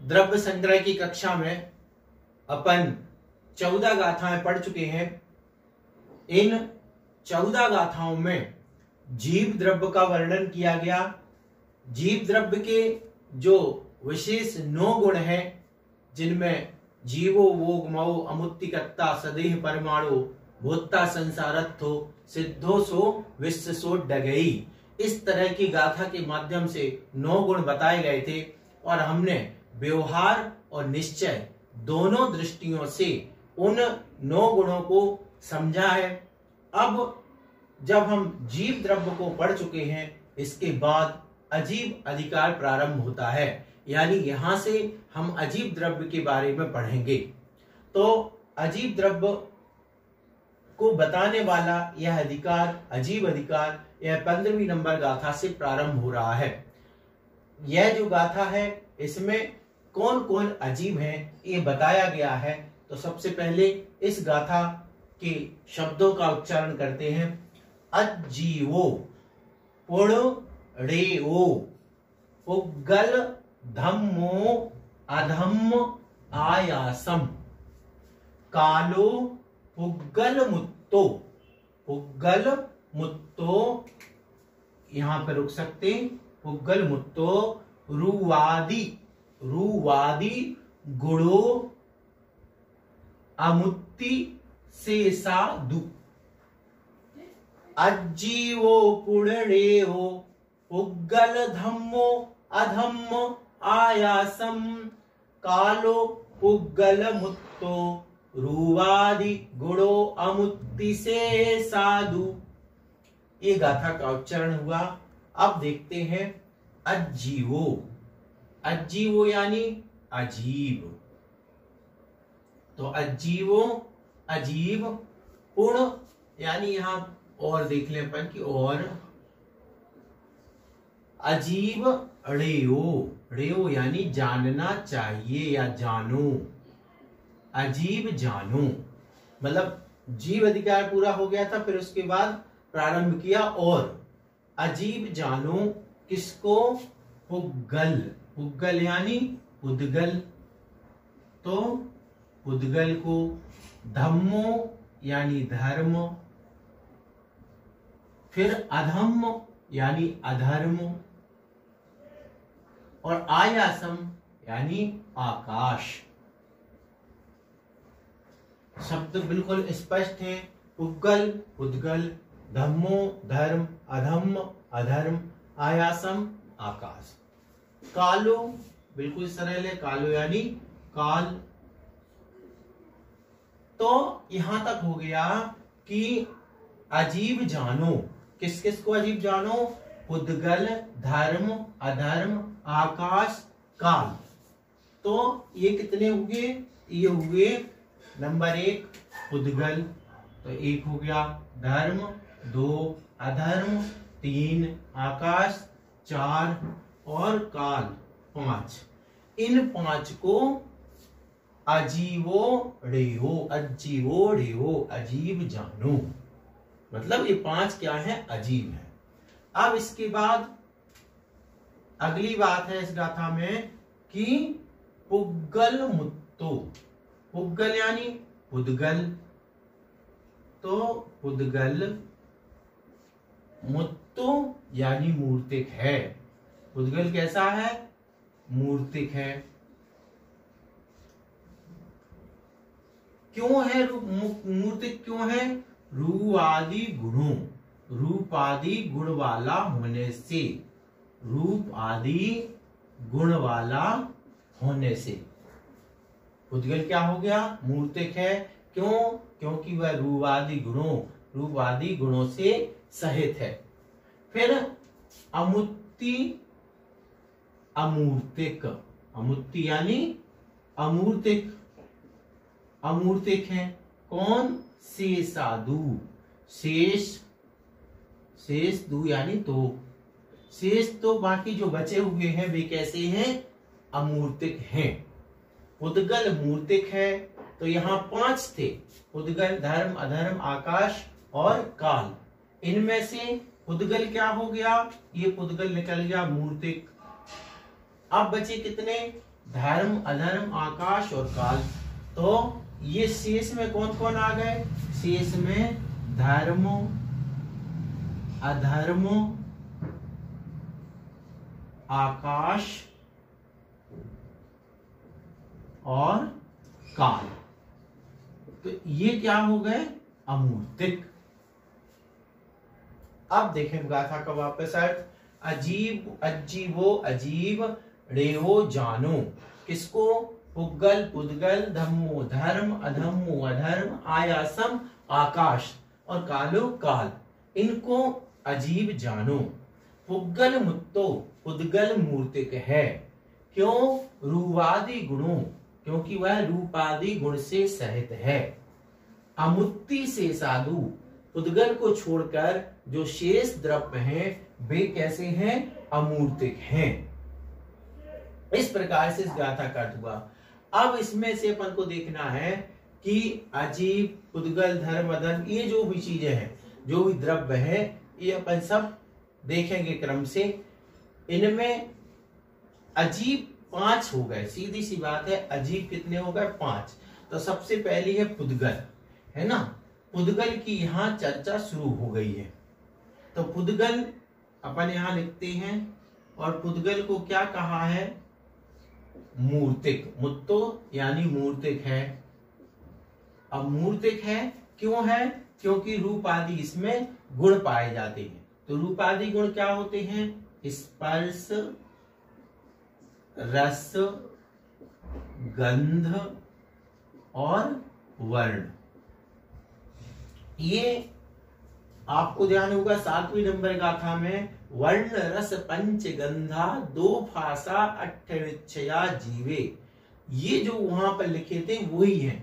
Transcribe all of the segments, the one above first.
द्रव्य संग्रह की कक्षा में अपन 14 गाथाएं पढ़ चुके हैं। इन 14 गाथाओं में जीव द्रव्य का वर्णन किया गया। जीव द्रव्य के जो विशेष 9 गुण हैं, जिनमें जीवो वोग मऊ अमुत्तिकत्ता सदेह परमाणु भूता संसारत्थो सिद्धो सो विश्व सो डगई, इस तरह की गाथा के माध्यम से 9 गुण बताए गए थे और हमने व्यवहार और निश्चय दोनों दृष्टियों से उन 9 गुणों को समझा है। अब जब हम जीव द्रव्य को पढ़ चुके हैं, इसके बाद अजीव अधिकार प्रारंभ होता है, यानी यहां से हम अजीव द्रव्य के बारे में पढ़ेंगे। तो अजीव द्रव्य को बताने वाला यह अधिकार, अजीव अधिकार, यह 15वीं नंबर गाथा से प्रारंभ हो रहा है। यह जो गाथा है इसमें कौन कौन अजीव हैं ये बताया गया है। तो सबसे पहले इस गाथा के शब्दों का उच्चारण करते हैं। अजीवो पुण्रेओ पुग्गल धम्मो अधम्म आयासम कालो पुग्गल मुत्तो, पुग्गल मुत्तो यहां पर रुक सकते, पुग्गल मुत्तो रुवादी, रुवादी गुणो अमुत्ति से साधु। अजीवो पुण्रेओ पुग्गल धम्मो अधम्म आयासम कालो पुग्गल मुत्तो रुवादि गुणो अमुत्ति से साधु। ये गाथा का उच्चारण हुआ। अब देखते हैं अजीवो। अजीवो यानी अजीब। तो अजीवो अजीब, पुण्य यानी यहां और देख लें अपन की, और अजीब रेयो, रेयो यानी जानना चाहिए या जानो, अजीब जानो। मतलब जीव अधिकार पूरा हो गया था, फिर उसके बाद प्रारंभ किया और अजीब जानो किसको? पुग्गल, पुग्गल यानी पुद्गल। तो पुद्गल को, धम्मो यानी धर्म, फिर अधम्म यानी अधर्म, और आयासम यानी आकाश। शब्द बिल्कुल स्पष्ट है। पुग्गल पुद्गल, धम्मो धर्म, अधम्म अधर्म, आयासम आकाश। कालो बिल्कुल सरल है, कालो यानी काल। तो यहां तक हो गया कि अजीब जानो, किस किस को अजीब जानो? पुद्गल, धर्म, अधर्म, आकाश, काल। तो ये कितने हुए? ये हुए नंबर 1 पुद्गल, तो 1 हो गया, धर्म 2, अधर्म 3, आकाश 4 और काल 5। इन 5 को अजीवो रेहो, अजीवो रेहो, अजीब जानो। मतलब ये 5 क्या है? अजीब है। अब इसके बाद अगली बात है इस गाथा में कि पुग्गल मुत्तो। पुग्गल यानी पुद्गल, तो पुद्गल, मुत्तो यानी मूर्तिक है। पुद्गल कैसा है? मूर्तिक है। क्यों है मूर्तिक? क्यों है? रूपादि गुणों, रूपादि गुण वाला होने से, रूप आदि गुण वाला होने से पुद्गल क्या हो गया? मूर्तिक है। क्यों? क्योंकि वह रूपादि गुणों, रूपादि गुणों से सहित है। फिर अमुत्ति, अमूर्तिक, अमुत्ति यानी अमूर्तिक, अमूर्तिक है। कौन? से साधु, शेष, शेष दू यानी तो, शेष तो बाकी जो बचे हुए हैं वे कैसे हैं? अमूर्तिक हैं। पुद्गल मूर्तिक है। तो यहाँ 5 थे, पुद्गल, धर्म, अधर्म, आकाश और काल। इनमें से पुद्गल क्या हो गया? ये पुद्गल निकल गया मूर्तिक। अब बचे कितने? धर्म अधर्म आकाश और काल। तो ये शेष में कौन कौन आ गए? शेष में धर्मो अधर्मो आकाश और काल। तो ये क्या हो गए? अमूर्तिक। अब देखें गाथा का वापस अर्थ। अजीब अजीबो अजीब रेहो जानो। किसको? पुद्गल पुद्गल, धम्मो धर्म, अधम्मो अधर्म, आयासम आकाश और कालो काल। इनको अजीब जानो। पुद्गल मुत्तो, पुद्गल मूर्तिक है। क्यों? रूपादि गुणों, क्योंकि वह रूपादि गुण से सहित है। अमुत्ति से साधु, पुद्गल को छोड़कर जो शेष द्रव्य हैं वे कैसे हैं? अमूर्तिक हैं। इस प्रकार से इस गाथा का अर्थ हुआ। अब इसमें से अपन को देखना है कि अजीब, पुद्गल, धर्म, अधर्म, ये जो भी चीजें हैं, जो भी द्रव्य है, ये अपन सब देखेंगे क्रम से। इनमें अजीब 5 हो गए, सीधी सी बात है। अजीब कितने हो गए? 5। तो सबसे पहली है पुद्गल, है ना। पुद्गल की यहाँ चर्चा शुरू हो गई है। तो पुद्गल अपन यहाँ लिखते हैं, और पुद्गल को क्या कहा है? मूर्तिक। मुत्तो यानी मूर्तिक है। अब मूर्तिक है क्यों है? क्योंकि रूप आदि इसमें गुण पाए जाते हैं। तो रूप आदि गुण क्या होते हैं? स्पर्श, रस, गंध और वर्ण। ये आपको ध्यान होगा 7वीं नंबर गाथा में वर्ण रस पंच गंधा 2 फासा 8 विच्छया जीवे। ये जो वहां पर लिखे थे वही है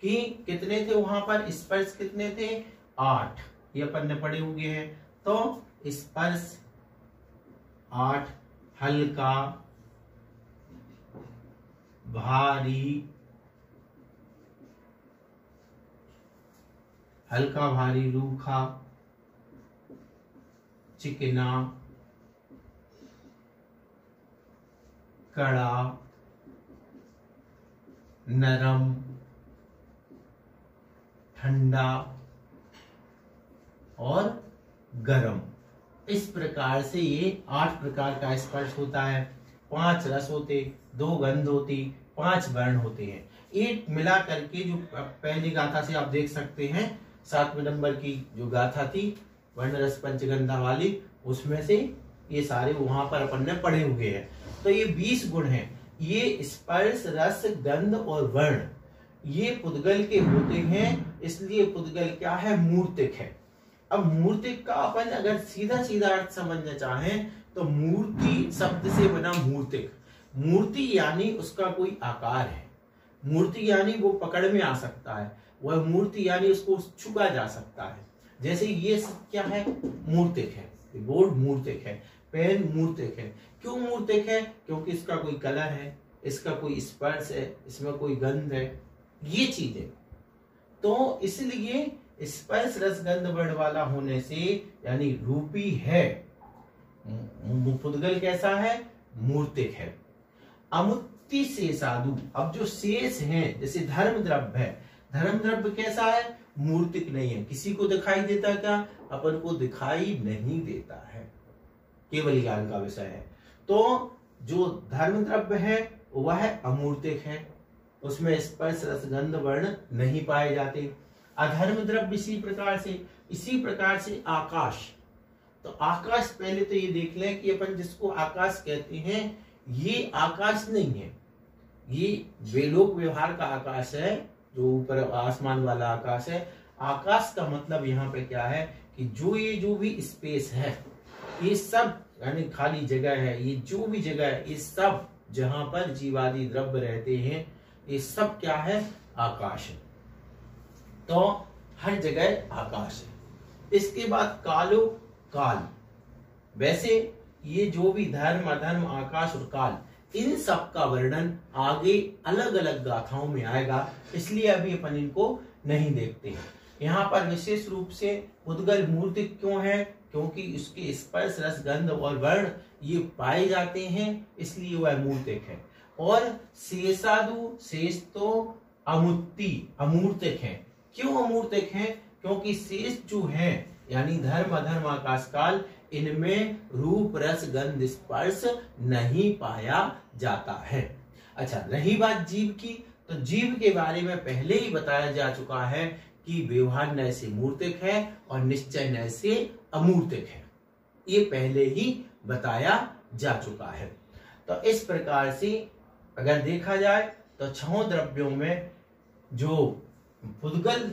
कि कितने थे वहां पर? स्पर्श कितने थे? 8। ये अपन ने पढ़े हुए हैं। तो स्पर्श 8, हल्का, भारी, हल्का भारी, रूखा, चिकना, कड़ा, नरम, ठंडा और गरम। इस प्रकार से ये 8 प्रकार का स्पर्श होता है। 5 रस होते, 2 गंध होती, 5 वर्ण होते हैं। ये मिला करके जो पहली गाथा से आप देख सकते हैं, 7वें नंबर की जो गाथा थी वर्ण रस पंचगंधा वाली, उसमें से ये सारे वहां पर अपन ने पढ़े हुए हैं। तो ये 20 गुण हैं। ये स्पर्श, रस, गंध और वर्ण ये पुद्गल के होते हैं, इसलिए पुद्गल क्या है? मूर्तिक है। अब मूर्तिक का अपन अगर सीधा सीधा अर्थ समझना चाहें तो मूर्ति शब्द से बना मूर्तिक। मूर्ति यानी उसका कोई आकार है। मूर्ति यानी वो पकड़ में आ सकता है। वह मूर्ति यानी उसको छुआ जा सकता है। जैसे ये क्या है? मूर्तिक है। बोर्ड मूर्तिक है, पेन मूर्तिक है। क्यों मूर्तिक है? क्योंकि इसका कोई कलर है, इसका कोई स्पर्श है, इसमें कोई गंध है, ये चीजें। तो इसलिए स्पर्श रस गंध वर्ण वाला होने से यानी रूपी है। पुद्गल कैसा है? मूर्तिक है। अमुत्ति से साधु। अब जो शेष हैं, जैसे धर्म द्रव्य है, धर्म द्रव्य कैसा है? मूर्तिक नहीं है। किसी को दिखाई देता क्या? अपन को दिखाई नहीं देता है, केवल ज्ञान का विषय है। तो जो धर्म द्रव्य है वह अमूर्तिक है, उसमें स्पर्श रस गंध वर्ण नहीं पाए जाते। अधर्म द्रव्य इसी प्रकार से आकाश। तो आकाश पहले तो ये देख लें कि अपन जिसको आकाश कहते हैं ये आकाश नहीं है, ये वेलोक व्यवहार का आकाश है, जो ऊपर आसमान वाला आकाश है। आकाश का मतलब यहाँ पे क्या है कि जो भी स्पेस है, ये सब यानी खाली जगह है, ये जो भी जगह है, ये सब जहां पर जीवादि द्रव्य रहते हैं, ये सब क्या है? आकाश है। तो हर जगह आकाश है। इसके बाद कालो काल। वैसे ये जो भी धर्म अधर्म आकाश और काल, इन सब का वर्णन आगे अलग अलग गाथाओं में आएगा, इसलिए अभी अपन इनको नहीं देखते हैं। यहाँ पर विशेष रूप से पुद्गल मूर्तिक क्यों है? क्योंकि उसके स्पर्श रस गंध और वर्ण ये पाए जाते हैं, इसलिए वह मूर्तिक है। और शेषादु शेष तो अमूर्तिक हैं। क्यों अमूर्तिक हैं? क्योंकि शेष जो है यानी धर्म अधर्म आकाश काल, इनमें रूप रस गंध स्पर्श नहीं पाया जाता है। अच्छा, रही बात जीव की, तो जीव के बारे में पहले ही बताया जा चुका है कि व्यवहार नय से मूर्तिक है और निश्चय नय से अमूर्तिक है, ये पहले ही बताया जा चुका है। तो इस प्रकार से अगर देखा जाए तो 6 द्रव्यों में जो पुद्गल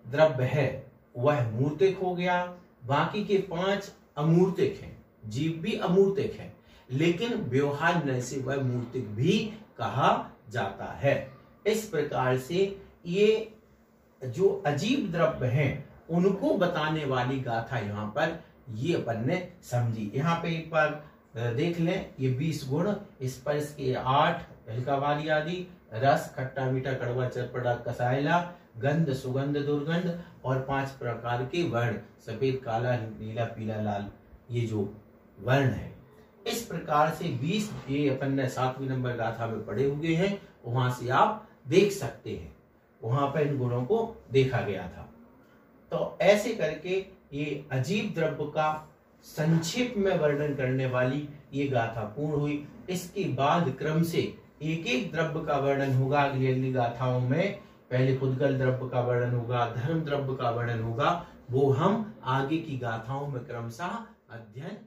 द्रव्य है वह मूर्तिक हो गया, बाकी के 5 अमूर्तिक हैं। जीव भी अमूर्तिक है, लेकिन व्यवहार नय से वह मूर्तिक भी कहा जाता है। इस प्रकार से ये जो अजीब द्रव्य हैं उनको बताने वाली गाथा यहाँ पर ये अपन ने समझी। यहाँ पे एक बार देख लें, ये 20 गुण, स्पर्श के 8, हल्का वाली आदि, रस खट्टा मीठा कड़वा चटपटा कसायला, गंध सुगंध दुर्गंध और 5 प्रकार के वर्ण, सफेद काला नीला पीला लाल, ये जो वर्ण है। इस प्रकार से 20 ये अपन ने 7वीं नंबर गाथा में पढ़े हुए हैं, वहां से आप देख सकते हैं, वहां पर इन गुणों को देखा गया था। तो ऐसे करके ये अजीब द्रव्य का संक्षेप में वर्णन करने वाली ये गाथा पूर्ण हुई। इसके बाद क्रम से एक एक द्रव्य का वर्णन होगा अगली अगली गाथाओं में। पहले पुद्गल द्रव्य का वर्णन होगा, धर्म द्रव्य का वर्णन होगा, वो हम आगे की गाथाओं में क्रमशः अध्ययन